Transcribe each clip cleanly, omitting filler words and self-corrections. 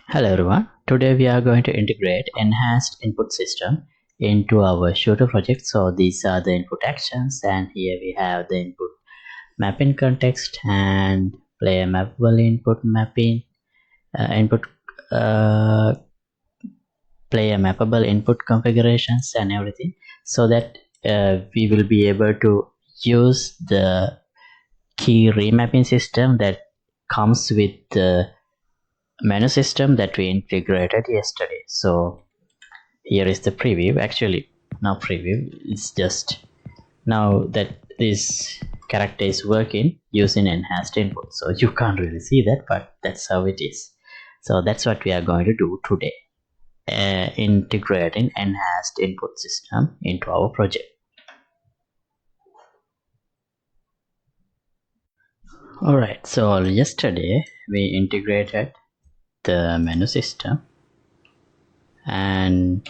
Hello everyone, today we are going to integrate enhanced input system into our shooter project. So these are the input actions, and here we have the input mapping context and player mappable input mapping input player mappable input configurations and everything, so that we will be able to use the key remapping system that comes with the menu system that we integrated yesterday. So here is the preview. Actually, not preview, it's just now that this character is working using enhanced input, so you can't really see that, but that's how it is. So that's what we are going to do today, integrating enhanced input system into our project. Alright, so yesterday we integrated the menu system, and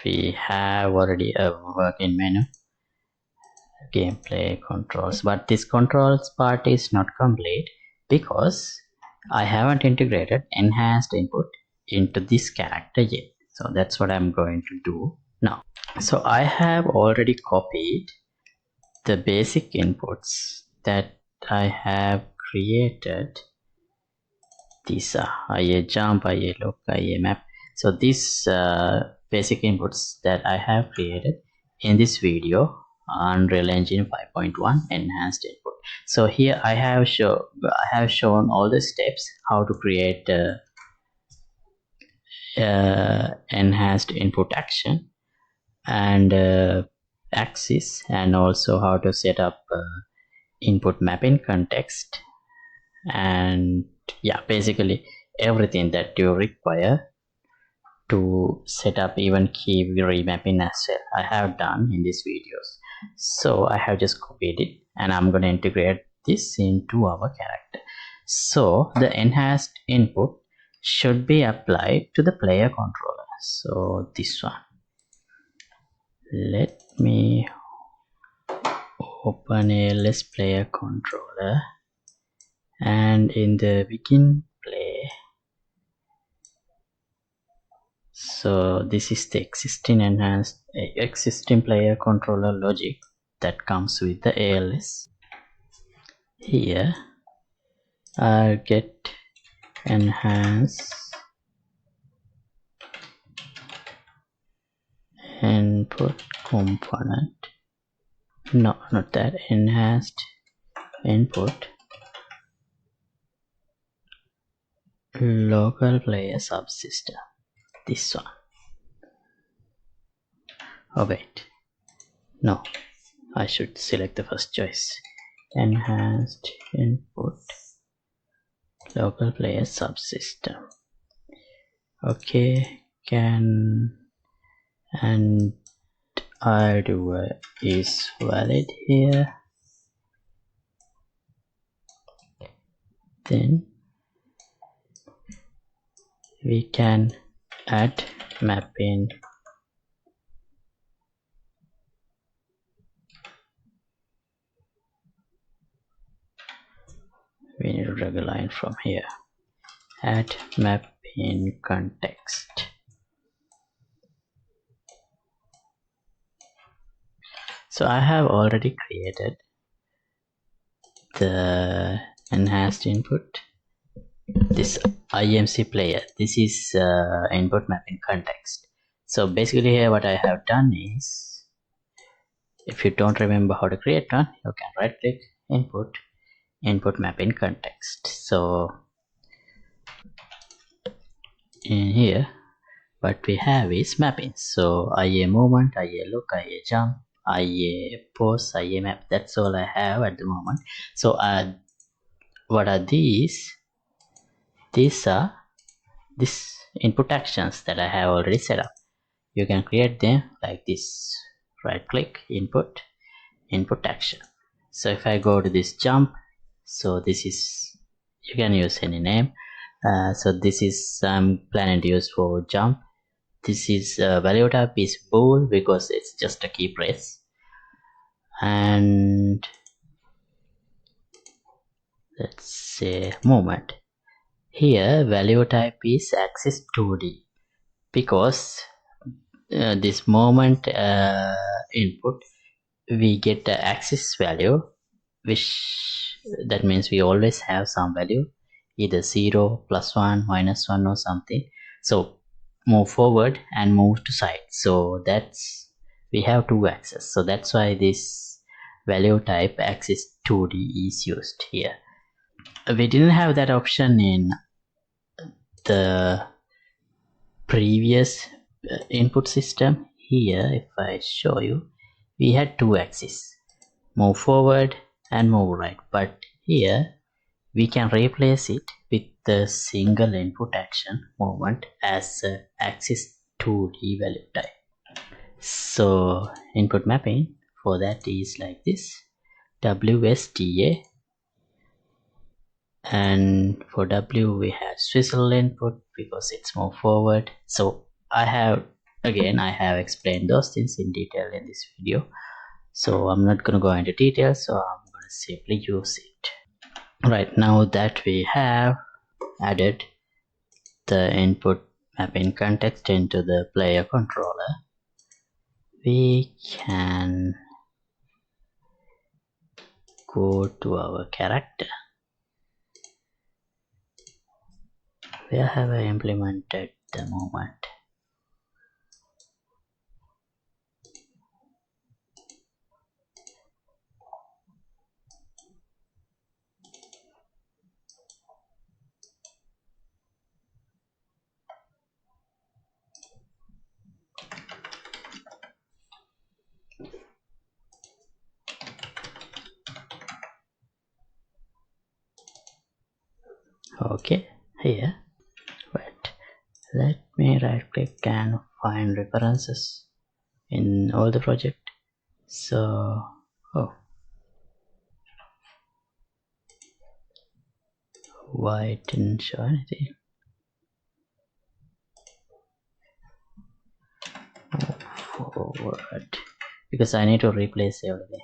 we have already a working menu, gameplay controls, but this controls part is not complete because I haven't integrated enhanced input into this character yet. So that's what I'm going to do now. So I have already copied the basic inputs that I have created. These are 𝐂𝐚𝐭𝐫𝐴 look, 𝐂𝐴 map. So these basic inputs that I have created in this video, Unreal Engine 5.1 enhanced input. So here I have shown all the steps how to create enhanced input action and axis, and also how to set up input mapping context, and yeah, basically everything that you require to set up even key remapping as well I have done in these videos. So I have just copied it, and I'm going to integrate this into our character. So the enhanced input should be applied to the player controller. So this one, let me open ALS player controller, and in the begin play, so this is the existing player controller logic that comes with the ALS. Here I'll get enhance input component, no, not that, enhanced input local player subsystem, this one. Oh wait, no, I should select the first choice, enhanced input local player subsystem. Okay, and hardware is valid here. Then we can add mapping we need to drag a line from here, add mapping context. So I have already created the enhanced input, this IMC player, this is input mapping context. So basically here what I have done is, if you don't remember how to create one, you can right click input mapping context. So in here what we have is mapping. So 𝐴 movement, 𝐴 look, 𝐴 jump, 𝐴 pose, 𝐴 map, that's all I have at the moment. So what are these? These are these input actions that I have already set up. You can create them like this, right click, input action. So if I go to this jump, so this is, you can use any name. So this is I'm planning to use for jump. This is value type is bool because it's just a key press, and let's say movement, Here value type is axis 2D because this moment input we get the axis value, which that means we always have some value, either 0, +1, -1 or something. So move forward and move to side, so that's we have two axes, so that's why this value type axis 2D is used here. We didn't have that option in the previous input system. Here if I show you, we had two axes, move forward and move right, but here we can replace it with the single input action movement as axis 2D value type. So input mapping for that is like this: WSDA, and for W we have swizzle input because it's move forward. So I have explained those things in detail in this video, so I'm not going to go into details, so I'm going to simply use it. Right, now that we have added the input mapping context into the player controller, we can go to our character. Where have I implemented the movement? Okay, here. Right, let me right click and find references in all the project. So why it didn't show anything? Forward, because I need to replace everything.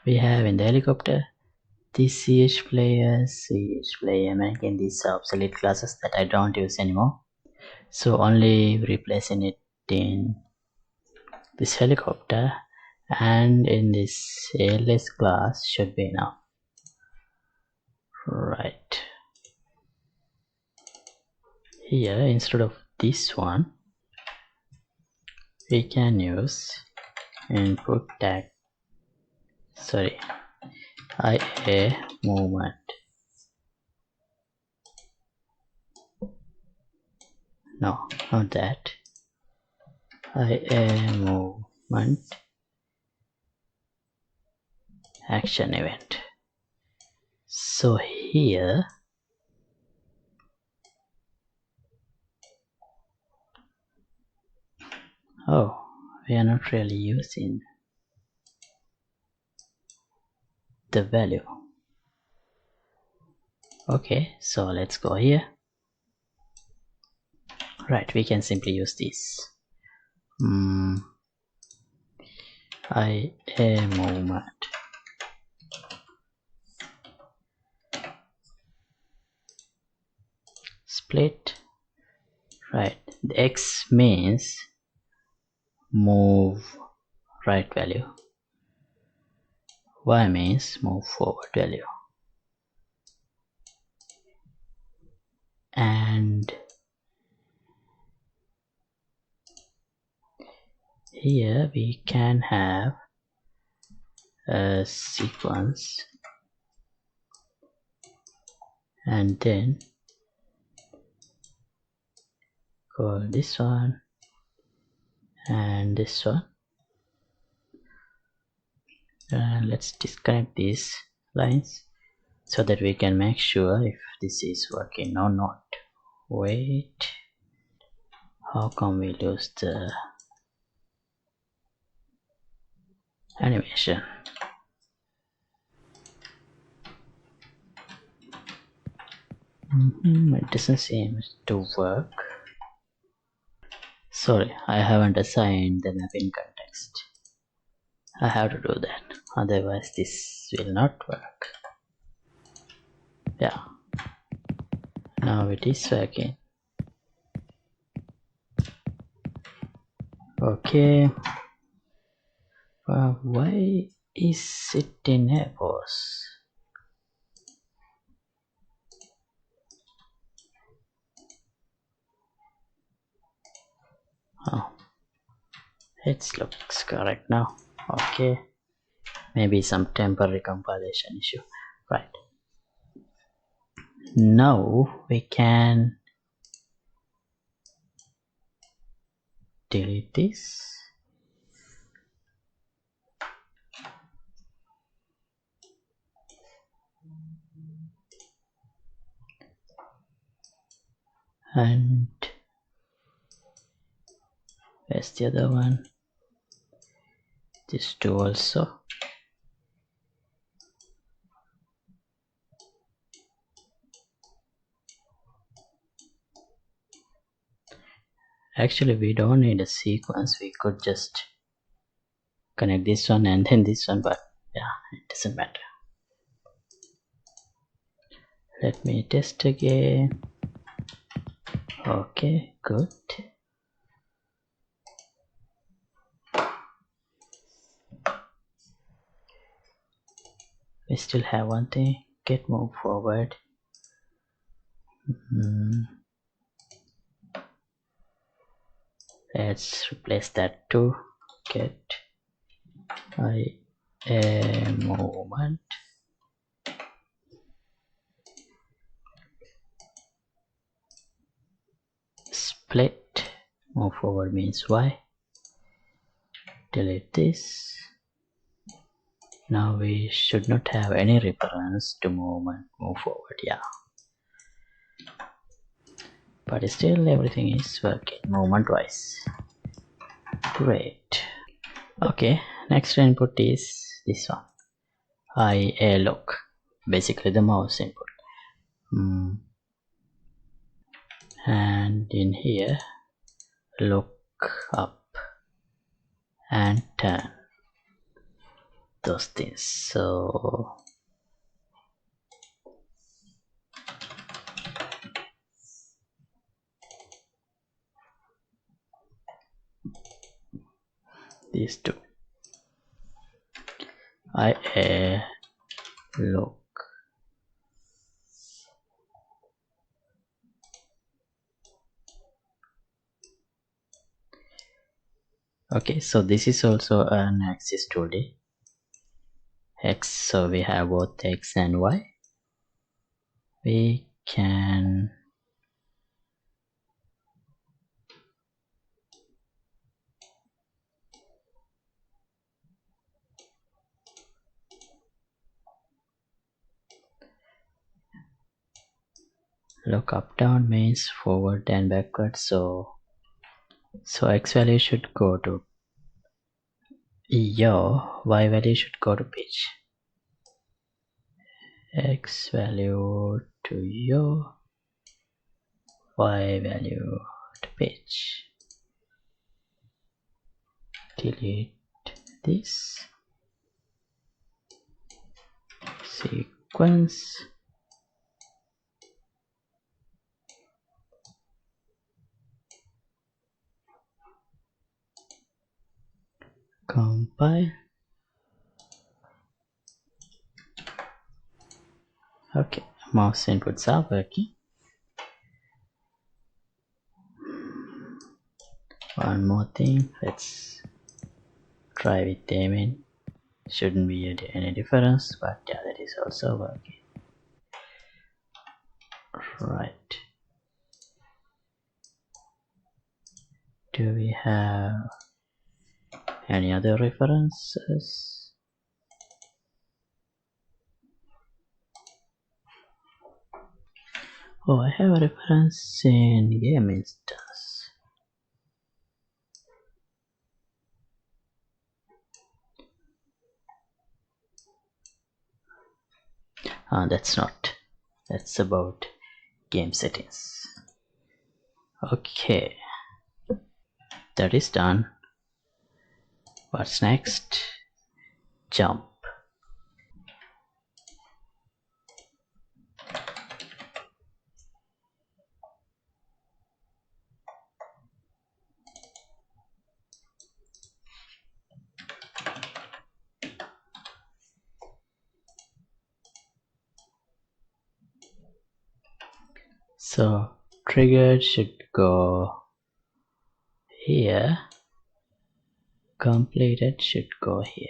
We have in the helicopter this CH player, and again these are obsolete classes that I don't use anymore, so only replacing it in this helicopter and in this ALS class should be enough. Right, here instead of this one we can use input tag, IA movement. No, not that. IA movement action event. So here we are not really using the value. Okay, so let's go here. Right, we can simply use this IA movement split. Right, the X means move right value, Y means move forward value, and here we can have a sequence and then call this one and this one, and let's disconnect these lines so that we can make sure if this is working or not. Wait, how come we lose the animation? It doesn't seem to work. Sorry, I haven't assigned the mapping context. I have to do that, otherwise this will not work. Yeah, Now it is working. Okay. Why is it in a pose? Oh, it looks correct now. Okay, maybe some temporary compilation issue. Right, now we can delete this. And where's the other one? This two also. Actually, we don't need a sequence. We could just connect this one and then this one, but yeah, it doesn't matter. Let me test again. Okay, good. We still have one thing. Get move forward. Let's replace that to get a movement. Split. Move forward means Y. Delete this. Now we should not have any reference to movement. Move forward, yeah. But still everything is working movement wise. Great. Okay, next input is this one. IA look, basically the mouse input. And in here, look up and turn those things. So these two. IA look. Okay, so this is also an axis 2D. X, so we have both X and Y. We can look up down means forward and backward, so X value should go to yaw, Y value should go to pitch. X value to yaw, Y value to pitch. Delete this sequence. Compile. Okay, mouse inputs are working. One more thing, let's try with 𝐴𝐻. Shouldn't be any difference, but yeah, that is also working. Right. Do we have any other references? Oh, I have a reference in game instance. That's not. That's about game settings. Okay, that is done. What's next? Jump. So triggered should go here, completed should go here.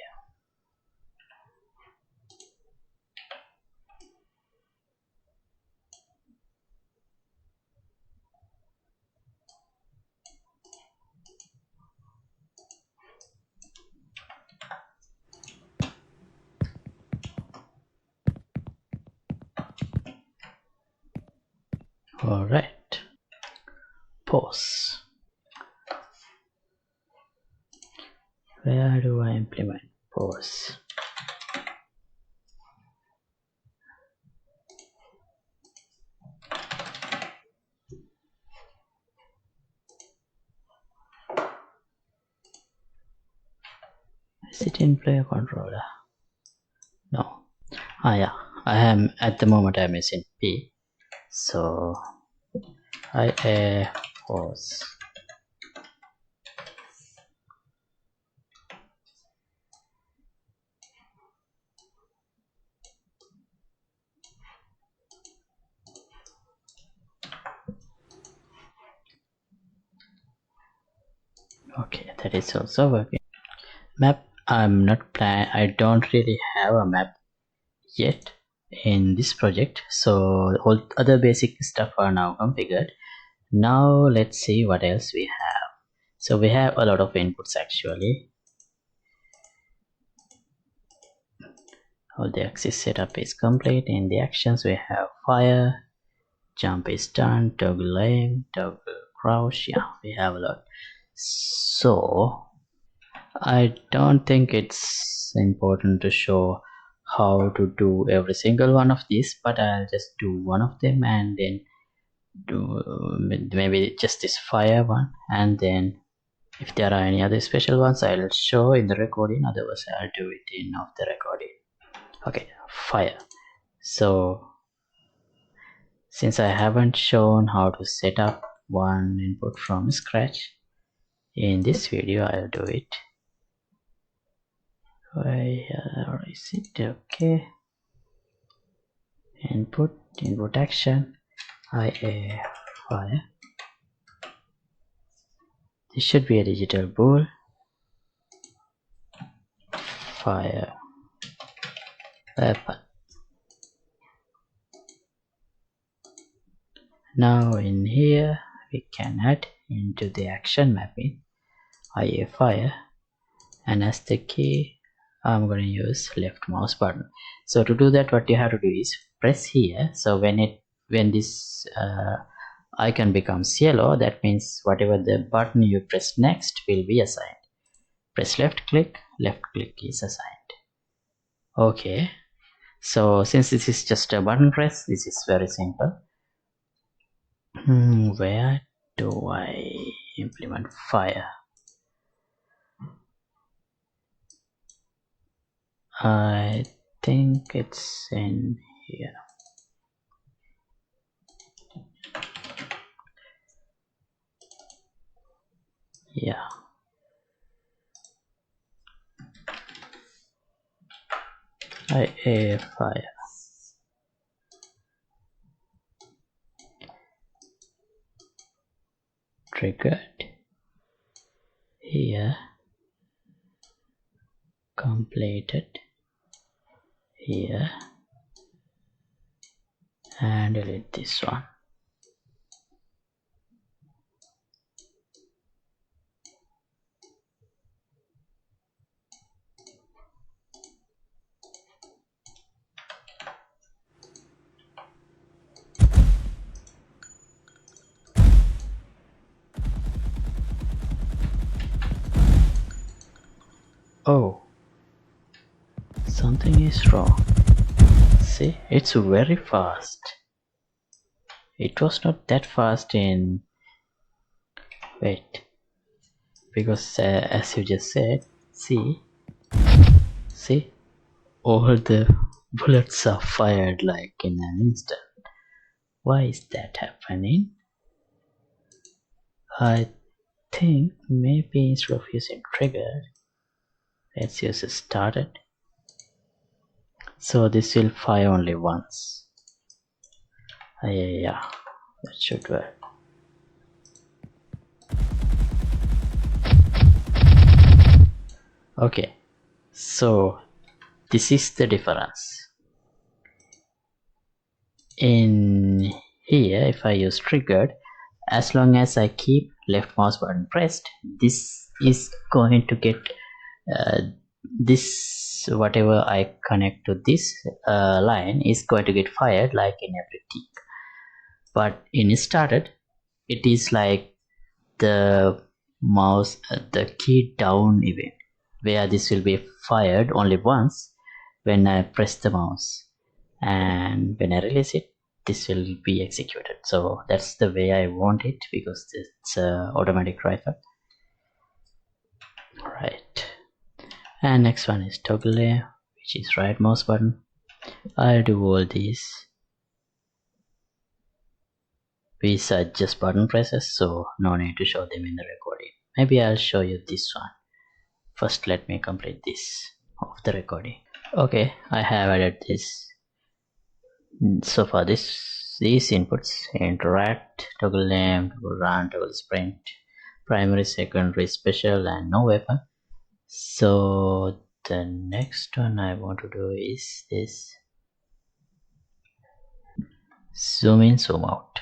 Alright, pause. Where do I implement pause? Is it in player controller? No. Yeah, I am at the moment I'm using P. So I pause. Okay, that is also working. Map, I don't really have a map yet in this project, so all other basic stuff are now configured. Now let's see what else we have. So we have a lot of inputs actually. All the axis setup is complete. In the actions we have fire, jump is done, toggle aim, toggle crouch. Yeah, we have a lot. So I don't think it's important to show how to do every single one of these, but I'll just do one of them and then do maybe just this fire one, and then if there are any other special ones I'll show in the recording, otherwise I'll do it in off the recording. Okay, fire. So since I haven't shown how to set up one input from scratch in this video, I'll do it. Where is it? Okay, input action, IA fire. This should be a digital bool. Fire weapon. Now in here we can add into the action mapping IA fire, and as the key I'm going to use left mouse button. So to do that, what you have to do is press here. So when this icon becomes yellow, that means whatever the button you press next will be assigned. Press left click is assigned. Okay, so since this is just a button press, this is very simple. Where do I implement fire? I think it's in here. Yeah. IA fire. Triggered here, completed here, and delete this one. Oh, something is wrong. See, it's very fast. It was not that fast in... Wait, because as you just said, see, all the bullets are fired like in an instant. Why is that happening? I think maybe instead of using trigger, let's use a started. So this will fire only once. Yeah, That should work. Okay, so this is the difference. In here, if I use triggered, as long as I keep left mouse button pressed, this is going to get this, whatever I connect to this line is going to get fired like in every tick. But in started, it is like the mouse, the key down event, where this will be fired only once when I press the mouse, and when I release it, this will be executed. So that's the way I want it, because it's automatic rifle. Right, and next one is toggle layer, which is right mouse button. I'll do all these. These are just button presses, so no need to show them in the recording. Maybe I'll show you this one. First, let me complete this of the recording. Okay, I have added this. So for these inputs: interact, toggle name, toggle run, toggle sprint, primary, secondary, special, and no weapon. So the next one I want to do is this: zoom in, zoom out.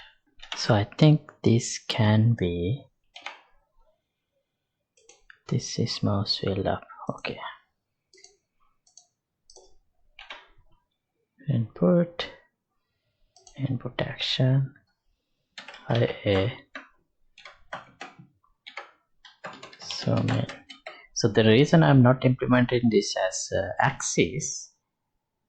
So I think this can be, this is mouse wheel up. Okay, input action, IA, zoom in. So the reason I'm not implementing this as axis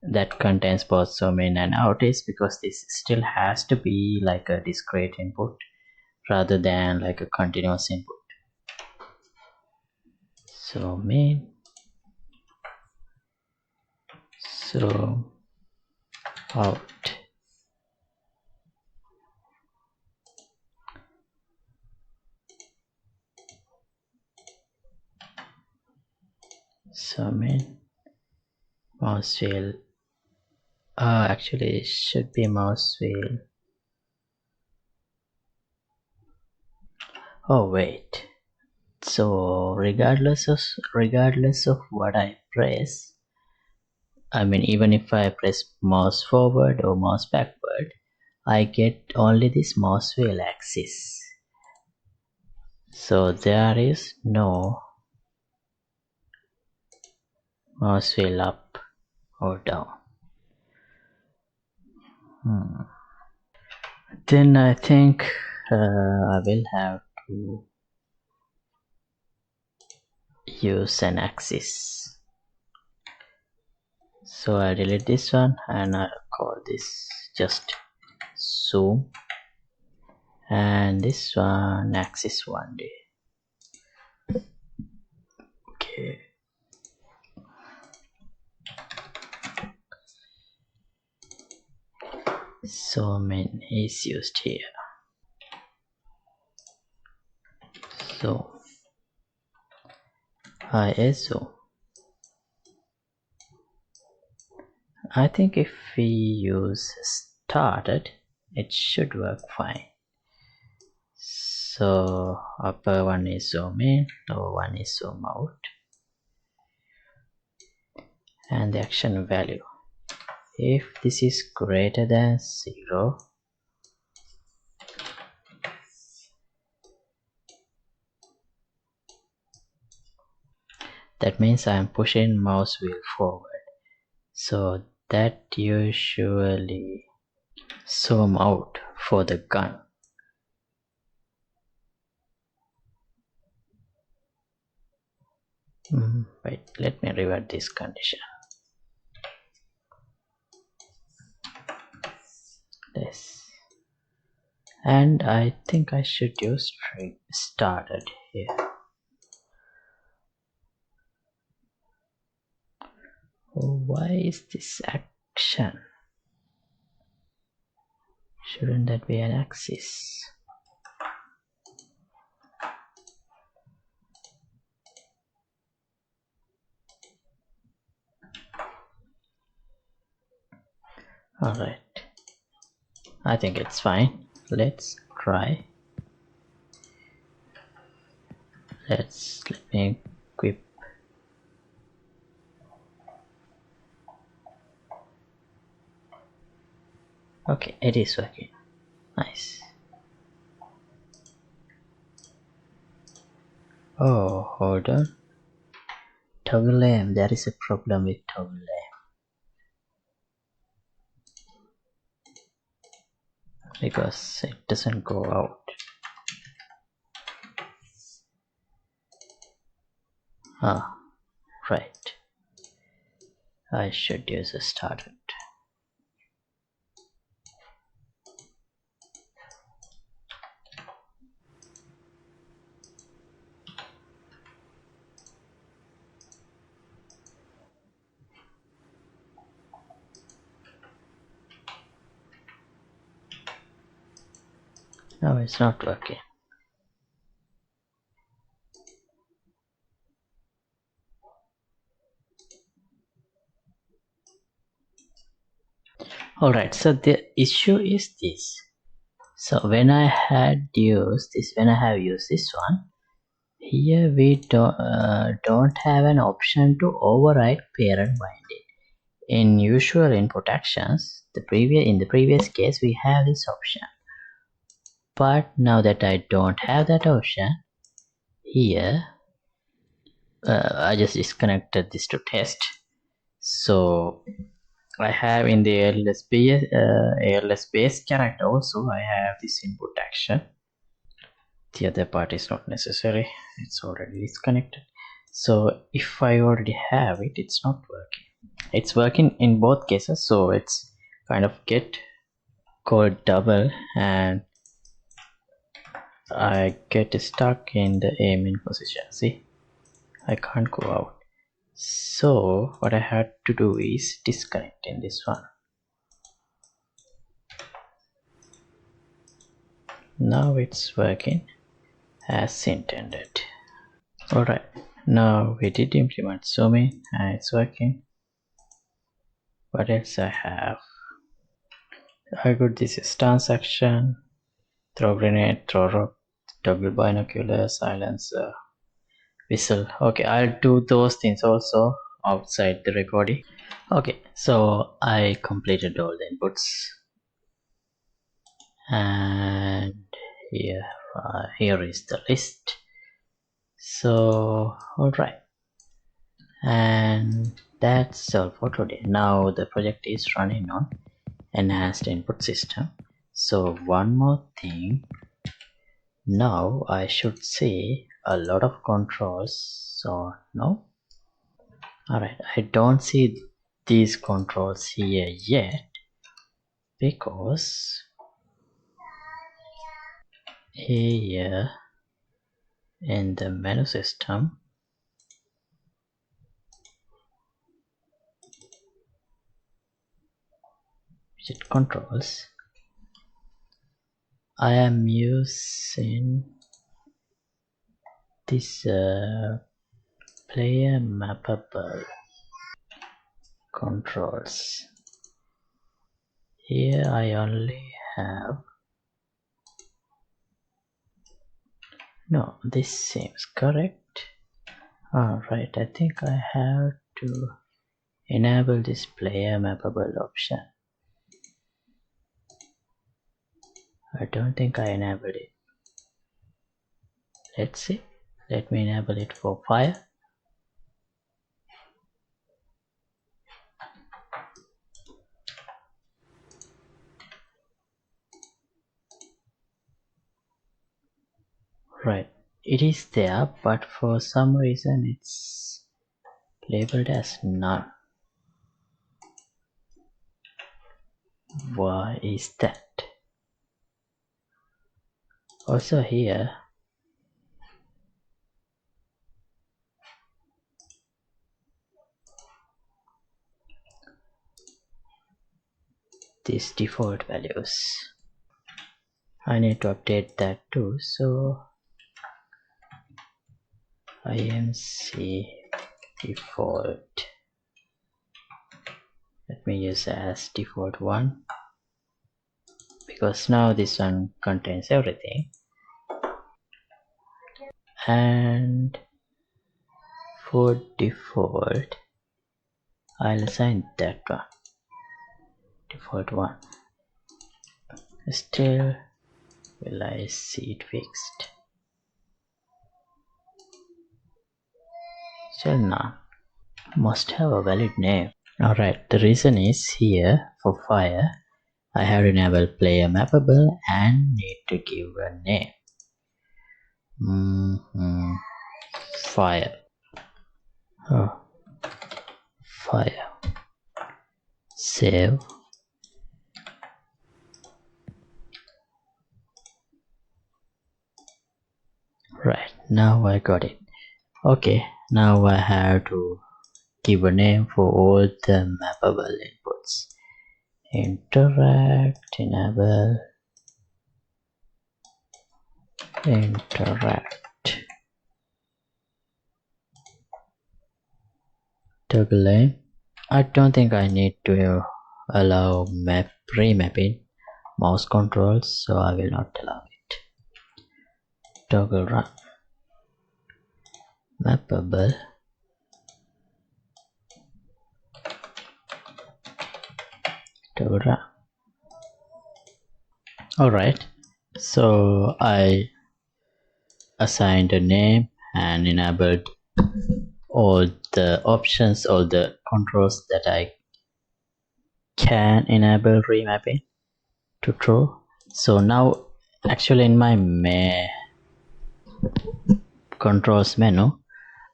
that contains both zoom in and out is because this still has to be like a discrete input rather than like a continuous input. Zoom in, zoom out. Zoom in, mouse wheel. Actually it should be mouse wheel. Oh wait, so regardless of what I press, I mean even if I press mouse forward or mouse backward, I get only this mouse wheel axis. So there is no mouse wheel up or down. Then I think I will have to use an axis. So I delete this one and I'll call this just zoom, and this one axis 1D. Okay. Zoom in is used here. So ISO. I think if we use started, it should work fine. So upper one is zoom in, lower one is zoom out, and the action value, if this is greater than 0, that means I am pushing mouse wheel forward. So that usually zoom out for the gun. Wait, let me revert this condition. This, and I think I should use string started here. Oh, why is this action? Shouldn't that be an axis? Alright, I think it's fine. let's try. Let me equip. Okay, it is working. Nice. Oh, hold on. 𝐂𝐚𝐭𝐫𝐴𝐻, there is a problem with 𝐂𝐚𝐭𝐫𝐴𝐻 because it doesn't go out. Ah, right. I should use a started. No, it's not working. Alright, so the issue is this. So when I have used this one, here we don't have an option to override parent binding. In usual input actions, in the previous case we have this option. But now that I don't have that option, here I just disconnected this to test. So I have in the ALS base character also I have this input action. The other part is not necessary, it's already disconnected. So if I already have it, it's not working. It's working in both cases, so it's kind of get called double and I get stuck in the aiming position. See, I can't go out. So what I had to do is disconnect in this one. Now it's working as intended. Alright, now we did implement zoom in and it's working. What else I have? I got this stance action, throw grenade, throw rock, toggle binocular, silencer, whistle. Okay, I'll do those things also outside the recording. Okay, so I completed all the inputs and here is the list. So alright, and that's all for today. Now the project is running on enhanced input system. So one more thing, now I should see a lot of controls. So no, alright, I don't see these controls here yet because here in the menu system widget controls I am using this player mappable controls. Here I only have, no, this seems correct. Alright, I think I have to enable this player mappable option. I don't think I enabled it. Let's see, let me enable it for fire. Right, it is there, but for some reason it's labeled as none. Why is that? Also here these default values, I need to update that too. So IMC default, let me use as default 1 because now this one contains everything, and for default I'll assign that one, default one. Still will I see it fixed? Still none. Must have a valid name. Alright, the reason is here for fire I have enabled player mappable and need to give a name. Fire. Oh, fire. Save. Right, now I got it. Okay, now I have to give a name for all the mappable inputs. Interact, enable, interact, toggle aim. I don't think I need to allow remapping mouse controls, so I will not allow it. Toggle run, mappable, toggle run. Alright, so I assigned a name and enabled all the options, all the controls that I can enable remapping to true. So now actually in my controls menu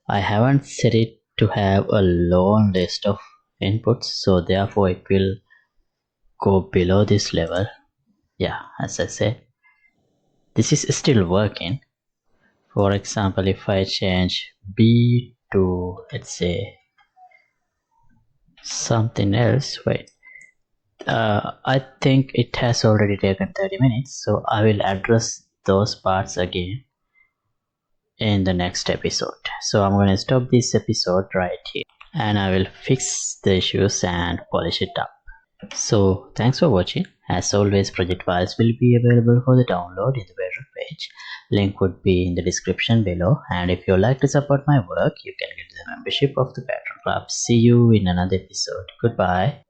I haven't set it to have a long list of inputs, so therefore it will go below this level. Yeah, as I said, this is still working. For example, if I change B to, let's say, something else, wait, I think it has already taken 30 minutes, so I will address those parts again in the next episode. So I'm going to stop this episode right here and I will fix the issues and polish it up. So thanks for watching. As always, project files will be available for the download in the Patreon page. Link would be in the description below, and if you like to support my work, you can get the membership of the Patreon club. See you in another episode. Goodbye.